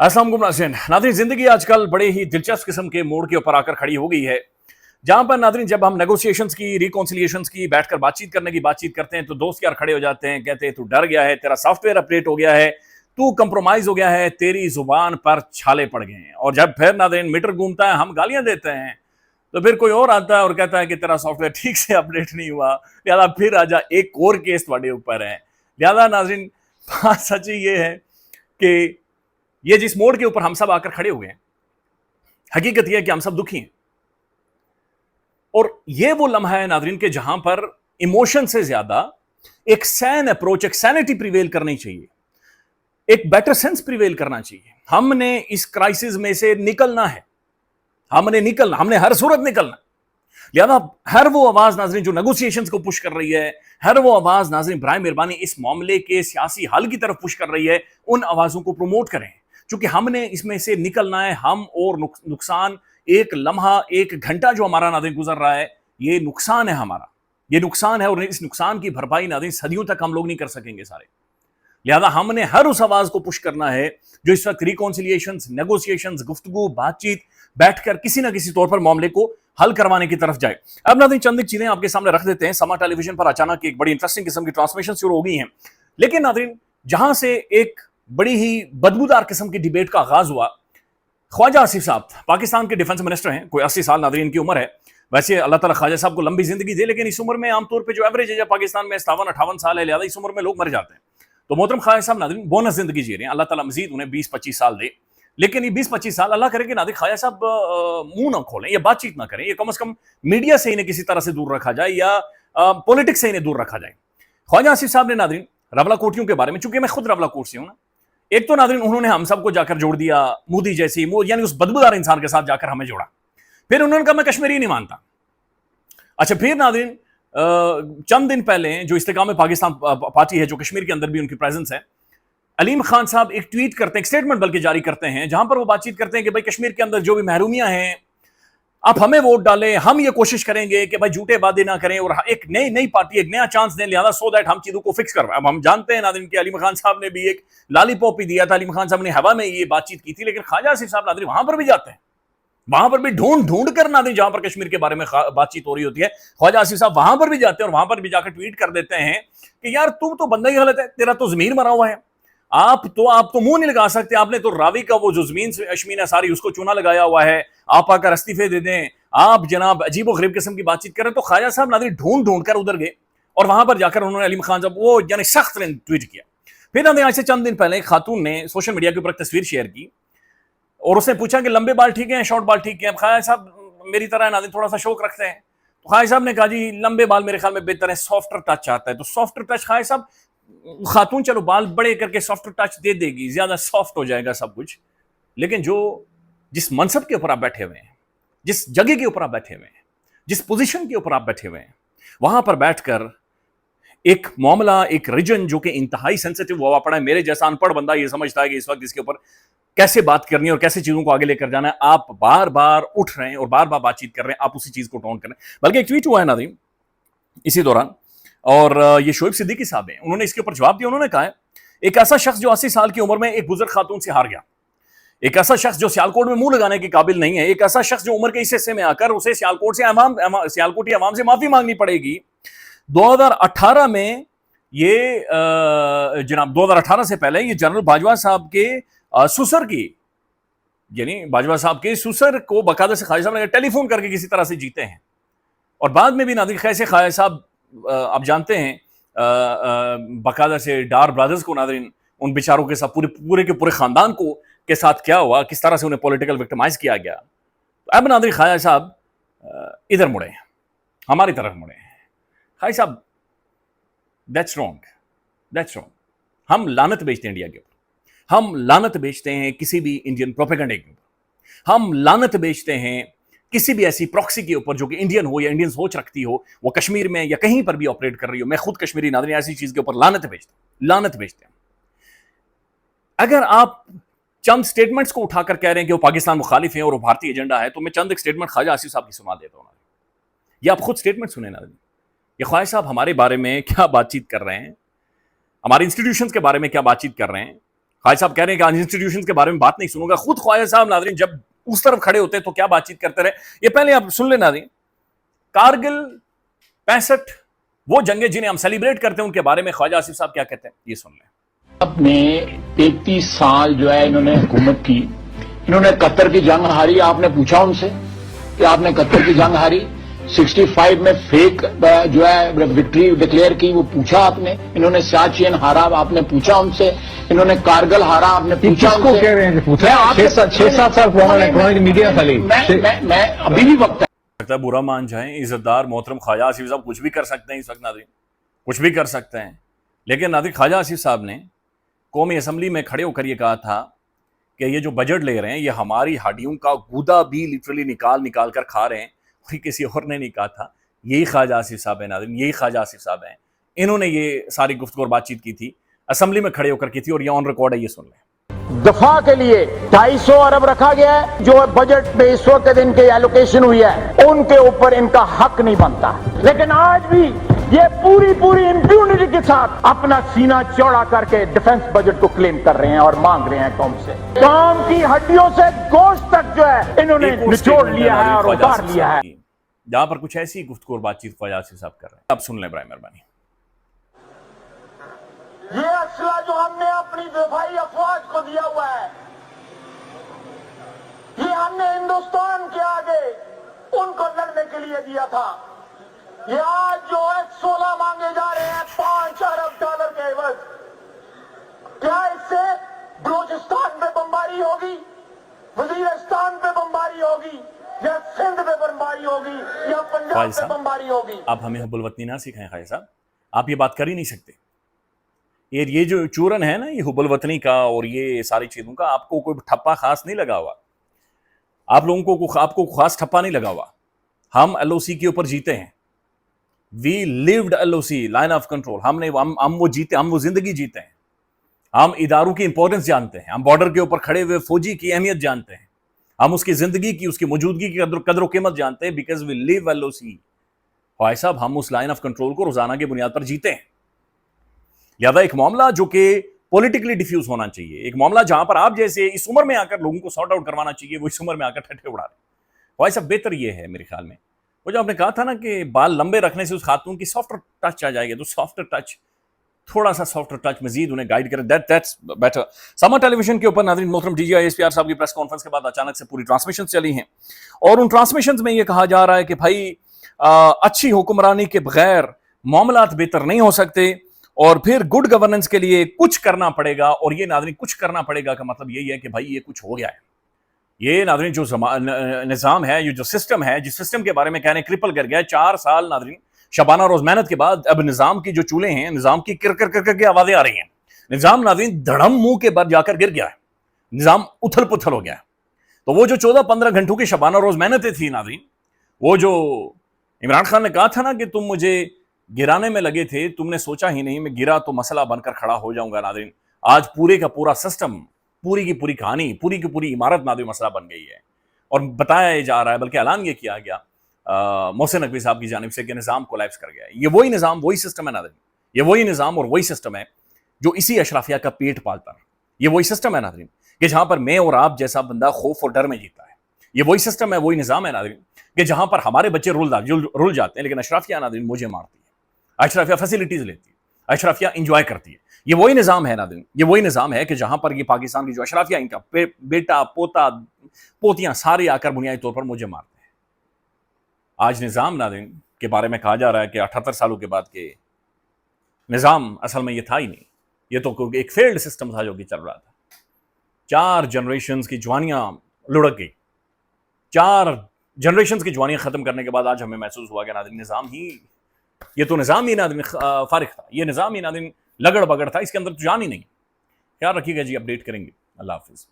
अस्सलाम वालेकुम नाज़रीन। नाज़रीन, जिंदगी आजकल बड़े ही दिलचस्प किस्म के मोड़ के ऊपर आकर खड़ी हो गई है, जहां पर नाज़रीन जब हम नेगोशिएशंस की, रिकॉन्सिलिएशंस की, बैठकर बातचीत करने की बातचीत करते हैं तो दोस्त यार खड़े हो जाते हैं, कहते हैं तू डर गया है, तेरा सॉफ्टवेयर अपडेट हो गया है, तू कंप्रोमाइज हो गया है, तेरी जुबान पर छाले पड़ गए हैं। और जब फिर नाज़रीन मीटर घूमता है, हम गालियां देते हैं, तो फिर कोई और आता है और कहता है कि तेरा सॉफ्टवेयर ठीक से अपडेट नहीं हुआ, लिहाजा फिर आजा, एक और केस तुम्हारे ऊपर है। लिहाजा नाज़रीन, बात सच्ची ये है कि ये जिस मोड़ के ऊपर हम सब आकर खड़े हुए हैं, हकीकत यह है कि हम सब दुखी हैं। और ये वो लम्हा है नाज़रीन के जहां पर इमोशन से ज्यादा एक सैन अप्रोच, एक सैनिटी प्रिवेल करनी चाहिए, एक बेटर सेंस प्रिवेल करना चाहिए। हमने इस क्राइसिस में से निकलना है, हमने हर सूरत निकलना। लिहाजा हर वो आवाज नाज़रीन जो नेगोशिएशंस को पुश कर रही है, हर वो आवाज नाज़रीन बराए मेहरबानी इस मामले के सियासी हल की तरफ पुश कर रही है, उन आवाजों को प्रमोट करें, क्योंकि हमने इसमें से निकलना है। हम और नुकसान, एक लम्हा, एक घंटा जो हमारा नाज़रीन गुजर रहा है, ये नुकसान है हमारा, ये नुकसान है। और इस नुकसान की भरपाई नाज़रीन सदियों तक हम लोग नहीं कर सकेंगे सारे। लिहाजा हमने हर उस आवाज को पुश करना है जो इस वक्त रिकॉन्सिलिएशंस, नेगोशिएशंस, गुफ्तगू, बातचीत, बैठकर किसी ना किसी तौर पर मामले को हल करवाने की तरफ जाए। अब नाज़रीन चंद चीजें आपके सामने रख देते हैं। समा टेलीविजन पर अचानक एक बड़ी इंटरेस्टिंग किस्म की ट्रांसमिशन शुरू हो गई हैं, लेकिन नाज़रीन जहां से एक बड़ी ही बदबूदार किस्म की डिबेट का आगाज हुआ, ख्वाजा आसिफ साहब पाकिस्तान के डिफेंस मिनिस्टर हैं, कोई 80 साल नाज़रीन की उम्र है। वैसे अल्लाह ताला ख्वाजा साहब को लंबी जिंदगी दे, लेकिन इस उम्र में आमतौर पर जो एवरेज है पाकिस्तान में 57-58 साल है, लिहाजा इस उम्र में लोग मर जाते हैं। तो मोहतरम ख्वाजा साहब नाज़रीन बोनस जिंदगी जी रहे हैं, अल्लाह ताला मजीद उन्हें 20-25 साल दे। लेकिन ये 20-25 साल अल्लाह करे कि नाज़रीन ख्वाजा साहब मुंह ना खोलें, ये बातचीत ना करें, ये कम से कम मीडिया से इन्हें किसी तरह से दूर रखा जाए या पॉलिटिक्स से इन्हें दूर रखा जाए। ख्वाजा आसिफ साहब ने नाज़रीन रवलाकोटियों के बारे में, चूंकि मैं खुद रवलाकोट से हूं ना, एक तो नाज़रीन उन्होंने हम सबको जाकर जोड़ दिया मोदी जैसी, यानी उस बदबूदार इंसान के साथ जाकर हमें जोड़ा। फिर उन्होंने कहा मैं कश्मीरी नहीं मानता। अच्छा, फिर नाज़रीन चंद दिन पहले जो इस्तेकाम पाकिस्तान पार्टी है, जो कश्मीर के अंदर भी उनकी प्रेजेंस है, अलीम खान साहब एक ट्वीट करते हैं, एक स्टेटमेंट बल्कि जारी करते हैं, जहां पर वो बातचीत करते हैं कि भाई कश्मीर के अंदर जो भी महरूमियां हैं, आप हमें वोट डालें, हम ये कोशिश करेंगे कि भाई झूठे वादे ना करें और एक नई पार्टी, एक नया चांस दें, लिहाजा सो दैट हम चीजों को फिक्स करवाएं। अब हम जानते हैं नाज़रीन कि अलीम खान साहब ने भी एक लॉलीपॉप ही दिया था, अलीम खान साहब ने हवा में ये बातचीत की थी, लेकिन ख्वाजा आसिफ साहब नाज़रीन वहां पर भी जाते हैं, वहां पर भी ढूंढ ढूंढ कर नाज़रीन जहां पर कश्मीर के बारे में बातचीत हो रही होती है, ख्वाजा आसिफ साहब वहां पर भी जाते हैं और वहां पर भी जाकर ट्वीट कर देते हैं कि यार तू तो बंदा ही गलत है, तेरा तो जमीन मरा हुआ है, आप तो मुंह नहीं लगा सकते, आपने तो रावी का वो जो जमीन अशमीन है सारी उसको चूना लगाया हुआ है, आप आकर इस्तीफे दे दें, आप जनाब अजीब गरीब किस्म की बातचीत करें। तो ख्वाजा साहब नाज़रीन ढूंढ ढूंढ कर उधर गए और वहां पर जाकर उन्होंने अलीम खान साहब वो यानी सख्त ट्वीट किया। फिर नाज़रीन आज से चंद दिन पहले एक खातून ने सोशल मीडिया के ऊपर तस्वीर शेयर की और उसने पूछा कि लंबे बाल ठीक है, शॉर्ट बाल ठीक है। अब ख्वाजा साहब मेरी तरह नाज़रीन थोड़ा सा शौक रखते हैं, तो ख्वाजा साहब ने कहा जी लंबे बाल मेरे ख्याल में बेहतर है, सॉफ्टर टच आता है। तो सॉफ्टर टच ख्वाजा साहब, खातून चलो बाल बड़े करके सॉफ्ट टच दे देगी, ज्यादा सॉफ्ट हो जाएगा सब कुछ, लेकिन जिस मनसब के ऊपर आप बैठे हुए हैं, जिस जगह के ऊपर आप बैठे हुए हैं, जिस पोजीशन के ऊपर आप बैठे हुए हैं, वहां पर बैठकर एक मामला, एक रीजन जो कि इंतहाई सेंसिटिव हुआ पड़ा है, मेरे जैसा अनपढ़ बंदा ये समझता है कि इस वक्त इसके ऊपर कैसे बात करनी है और कैसे चीजों को आगे लेकर जाना है, आप बार बार उठ रहे हैं और बार बार बातचीत कर रहे हैं, आप उसी चीज को टोन कर रहे हैं। बल्कि एक ट्वीट हुआ है नाज़रीन इसी दौरान, और ये शोएब सिद्दीकी साहब हैं, उन्होंने इसके ऊपर जवाब दिया। उन्होंने कहा है एक ऐसा शख्स जो 80 साल की उम्र में एक बुजुर्ग खातून से हार गया, एक ऐसा शख्स जो सियालकोट में मुंह लगाने के काबिल नहीं है, एक ऐसा शख्स जो उम्र के इस हिस्से में आकर उसे सियालकोटी अवाम से माफी मांगनी पड़ेगी। 2018 में ये जनाब 2018 से पहले ये जनरल बाजवा साहब के सुसर की, यानी बाजवा साहब के सुसर को बकायदा से ख्वाजा साहब ने टेलीफोन करके किसी तरह से जीते हैं। और बाद में भी नाज़रीन कैसे ख्वाजा साहब आप जानते हैं बकायदा से डार ब्रदर्स को नाज़रीन उन बेचारों के साथ पूरे के पूरे खानदान को के साथ क्या हुआ, किस तरह से उन्हें पॉलिटिकल विक्टिमाइज किया गया। तो अब नाज़रीन ख्वाजा साहब इधर मुड़े, हमारी तरफ मुड़े। Khwaja Sahab that's wrong. हम लानत बेचते हैं इंडिया के ऊपर, हम लानत बेचते हैं किसी भी इंडियन प्रोपेगेंडा के ऊपर, हम लानत बेचते हैं किसी भी ऐसी प्रॉक्सी के ऊपर जो कि इंडियन हो या इंडियन सोच रखती हो, वो कश्मीर में या कहीं पर भी ऑपरेट कर रही हो। मैं खुद कश्मीरी नाज़रीन ऐसी चीज के ऊपर लानत बेचते हैं। अगर आप चंद स्टेटमेंट्स को उठाकर कह रहे हैं कि वो पाकिस्तान मुखालिफ है और वो भारतीय एजेंडा है, तो मैं चंद एक स्टेटमेंट ख्वाजा आसिफ साहब की सुना देता हूँ। ये आप खुद स्टेटमेंट सुने नाज़रीन, ये ख्वाजा साहब हमारे बारे में क्या बातचीत कर रहे हैं, हमारे इंस्टीट्यूशंस के बारे में क्या बातचीत कर रहे हैं, خواجہ صاحب کہہ رہے ہیں کہ انسٹیٹیوشن کے بارے میں بات نہیں سنوں گا. خود خواجہ صاحب ناظرین جب اس طرف کھڑے ہوتے تو کیا بات چیت کرتے رہے. یہ پہلے آپ سن لیں ناظرین. کارگل 65 وہ جنگیں جنہیں ہم سیلیبریٹ کرتے ہیں ان کے بارے میں خواجہ آصف صاحب کیا کہتے ہیں یہ سن لیں. اپنے 33 سال جو ہے انہوں نے حکومت کی, انہوں نے قطر کی جنگ ہاری. آپ نے پوچھا ان سے کہ آپ نے قطر کی جنگ ہاری؟ 65 میں فیک جو ہے وکٹری ڈکلیئر کی, وہ پوچھا آپ نے؟ انہوں نے سیاچین ہارا, آپ نے پوچھا ان سے؟ انہوں نے کارگل ہارا, آپ نے پوچھا ان سے؟ کہہ رہے ہیں کہ پوچھا 6-7 سال پرانا میڈیا خالی. میں ابھی بھی وقت ہے برا مان جائیں, عزت دار محترم خواجہ آصف صاحب کچھ بھی کر سکتے ہیں اس وقت ناظرین, کچھ بھی کر سکتے ہیں. لیکن ناظرین خواجہ آصف صاحب نے قومی اسمبلی میں کھڑے ہو کر یہ کہا تھا کہ یہ جو بجٹ لے رہے ہیں یہ ہماری ہڈیوں کا گودا بھی لٹرلی نکال کر کھا رہے ہیں. کوئی کسی اور نے نہیں کہا تھا, یہی خواجہ آصف صاحب ہیں ناظرین, یہی خواجہ آصف صاحب ہیں. انہوں نے یہ ساری گفتگو اور بات چیت کی تھی, اسمبلی میں کھڑے ہو کر کی تھی, اور یہ آن ریکارڈ ہے, یہ سن لیں. دفاع کے لیے 250 ارب رکھا گیا ہے, جو بجٹ میں اس وقت ان کی ایلوکیشن ہوئی ہے ان کے اوپر ان کا حق نہیں بنتا. لیکن آج بھی یہ پوری امپیونٹی کے ساتھ اپنا سینہ چوڑا کر کے ڈیفنس بجٹ کو کلیم کر رہے ہیں اور مانگ رہے ہیں قوم سے. قوم کی ہڈیوں سے گوشت تک جو ہے انہوں نے نچوڑ لیا ہے اور اتار لیا ہے. جہاں پر کچھ ایسی گفتگو اور بات چیت خواجہ آصف صاحب کر رہے ہیں, اب سن لیں برائے مہربانی. یہ اسلحہ جو ہم نے اپنی دفاعی افواج کو دیا ہوا ہے, یہ ہم نے ہندوستان کے آگے ان کو لڑنے کے لیے دیا تھا. یہ آج جو F-16 مانگے جا رہے ہیں 5 ارب ڈالر کے عوض, کیا اس سے بلوچستان پہ بمباری ہوگی, وزیرستان پہ بمباری ہوگی, یا سندھ پہ بمباری ہوگی, یا پنجاب پہ بمباری ہوگی؟ آپ ہمیں حب الوطنی نہ سکھائیں خواجہ صاحب, آپ یہ بات کر ہی نہیں سکتے. یہ جو چورن ہے نا یہ حب الوطنی کا اور یہ ساری چیزوں کا, آپ کو کوئی ٹھپا خاص نہیں لگا ہوا, آپ لوگوں کو آپ کو خاص ٹھپا نہیں لگا ہوا. ہم ایل او سی کے اوپر جیتے ہیں, we lived L O C line of control, ہم وہ جیتے, ہم وہ زندگی جیتے ہیں. ہم اداروں کی امپورٹنس جانتے ہیں, ہم بارڈر کے اوپر کھڑے ہوئے فوجی کی اہمیت جانتے ہیں, ہم اس کی زندگی کی, اس کی موجودگی کی قدر و قیمت جانتے ہیں, because we leave L O سی. خواجہ صاحب ہم اس لائن آف کنٹرول کو روزانہ کی بنیاد پر جیتے ہیں. لہذا ایک معاملہ جو کہ پولیٹیکلی ڈیفیوز ہونا چاہیے, ایک معاملہ جہاں پر آپ جیسے اس عمر میں آ کر لوگوں کو سارٹ آؤٹ کروانا چاہیے, وہ اس عمر میں آ کر ٹھٹھے اڑا رہے ہیں. خواجہ صاحب بہتر یہ ہے میرے خیال میں, وہ جو آپ نے کہا تھا نا کہ بال لمبے رکھنے سے اس خاتون کی سافٹ ٹچ آ جائے گا, تو سافٹ ٹچ, تھوڑا سا سافٹ ٹچ مزید انہیں گائیڈ کرے, دیٹس بیٹر. سما ٹیلی ویژن کے اوپر ناظرین محترم D G I S P R صاحب کی پریس کانفرنس کے بعد اچانک سے پوری ٹرانسمیشن چلی ہیں, اور ان ٹرانسمیشنز میں یہ کہا جا رہا ہے کہ بھائی اچھی حکمرانی کے بغیر معاملات بہتر نہیں ہو سکتے, اور پھر گڈ گورننس کے لیے کچھ کرنا پڑے گا. اور یہ ناظرین کچھ کرنا پڑے گا کا مطلب یہی ہے کہ بھائی یہ کچھ ہو گیا ہے. یہ ناظرین جو نظام ہے, یہ جو سسٹم ہے, جس سسٹم کے بارے میں کہہ رہے ہیں کرپل کر گیا ہے 4 سال ناظرین شبانہ روز محنت کے بعد, اب نظام کی جو چولہے ہیں, نظام کی کر کے آوازیں آ رہی ہیں. نظام ناظرین دھڑم منہ کے بعد جا کر گر گیا ہے, نظام اتھل پتھل ہو گیا ہے. تو وہ جو 14-15 گھنٹوں کی شبانہ روز محنتیں تھی ناظرین, وہ جو عمران خان نے کہا تھا نا کہ تم مجھے گرانے میں لگے تھے, تم نے سوچا ہی نہیں میں گرا تو مسئلہ بن کر کھڑا ہو جاؤں گا. ناظرین آج پورے کا پورا سسٹم, پوری کی پوری کہانی, پوری کی پوری عمارت ناظرین مسئلہ بن گئی ہے. اور بتایا جا رہا ہے, بلکہ اعلان یہ کیا گیا محسن نقوی صاحب کی جانب سے کہ نظام کولیپس کر گیا ہے. یہ وہی نظام, وہی سسٹم ہے ناظرین, یہ وہی نظام اور وہی سسٹم ہے جو اسی اشرافیہ کا پیٹ پالتا ہے. یہ وہی سسٹم ہے ناظرین کہ جہاں پر میں اور آپ جیسا بندہ خوف اور ڈر میں جیتا ہے. یہ وہی سسٹم ہے, وہی نظام ہے ناظرین کہ جہاں پر ہمارے بچے رول جاتے ہیں, لیکن اشرافیہ ناظرین مجھے مارتی ہے, اشرافیہ فیسلٹیز لیتی ہے, اشرافیہ انجوائے کرتی ہے. یہ وہی نظام ہے ناظرین, یہ وہی نظام ہے کہ جہاں پر یہ پاکستان کی جو اشرافیہ, ان کا بیٹا پوتا پوتیاں سارے آ کر بنیادی طور پر مجھے مارتے ہیں. آج نظام ناظرین کے بارے میں کہا جا رہا ہے کہ 78 سالوں کے بعد کہ نظام اصل میں یہ تھا ہی نہیں, یہ تو ایک فیلڈ سسٹم تھا جو کہ چل رہا تھا. 4 جنریشنز کی جوانیاں لڑک گئی, 4 جنریشنز کی جوانیاں ختم کرنے کے بعد آج ہمیں محسوس ہوا کہ ناظرین نظام ہی, یہ تو نظام ہی ناظرین فارغ تھا, یہ نظام ہی ناظرین لگڑ بگڑ تھا, اس کے اندر تو جان ہی نہیں. خیال رکھیے گا جی, اپڈیٹ کریں گے. اللہ حافظ.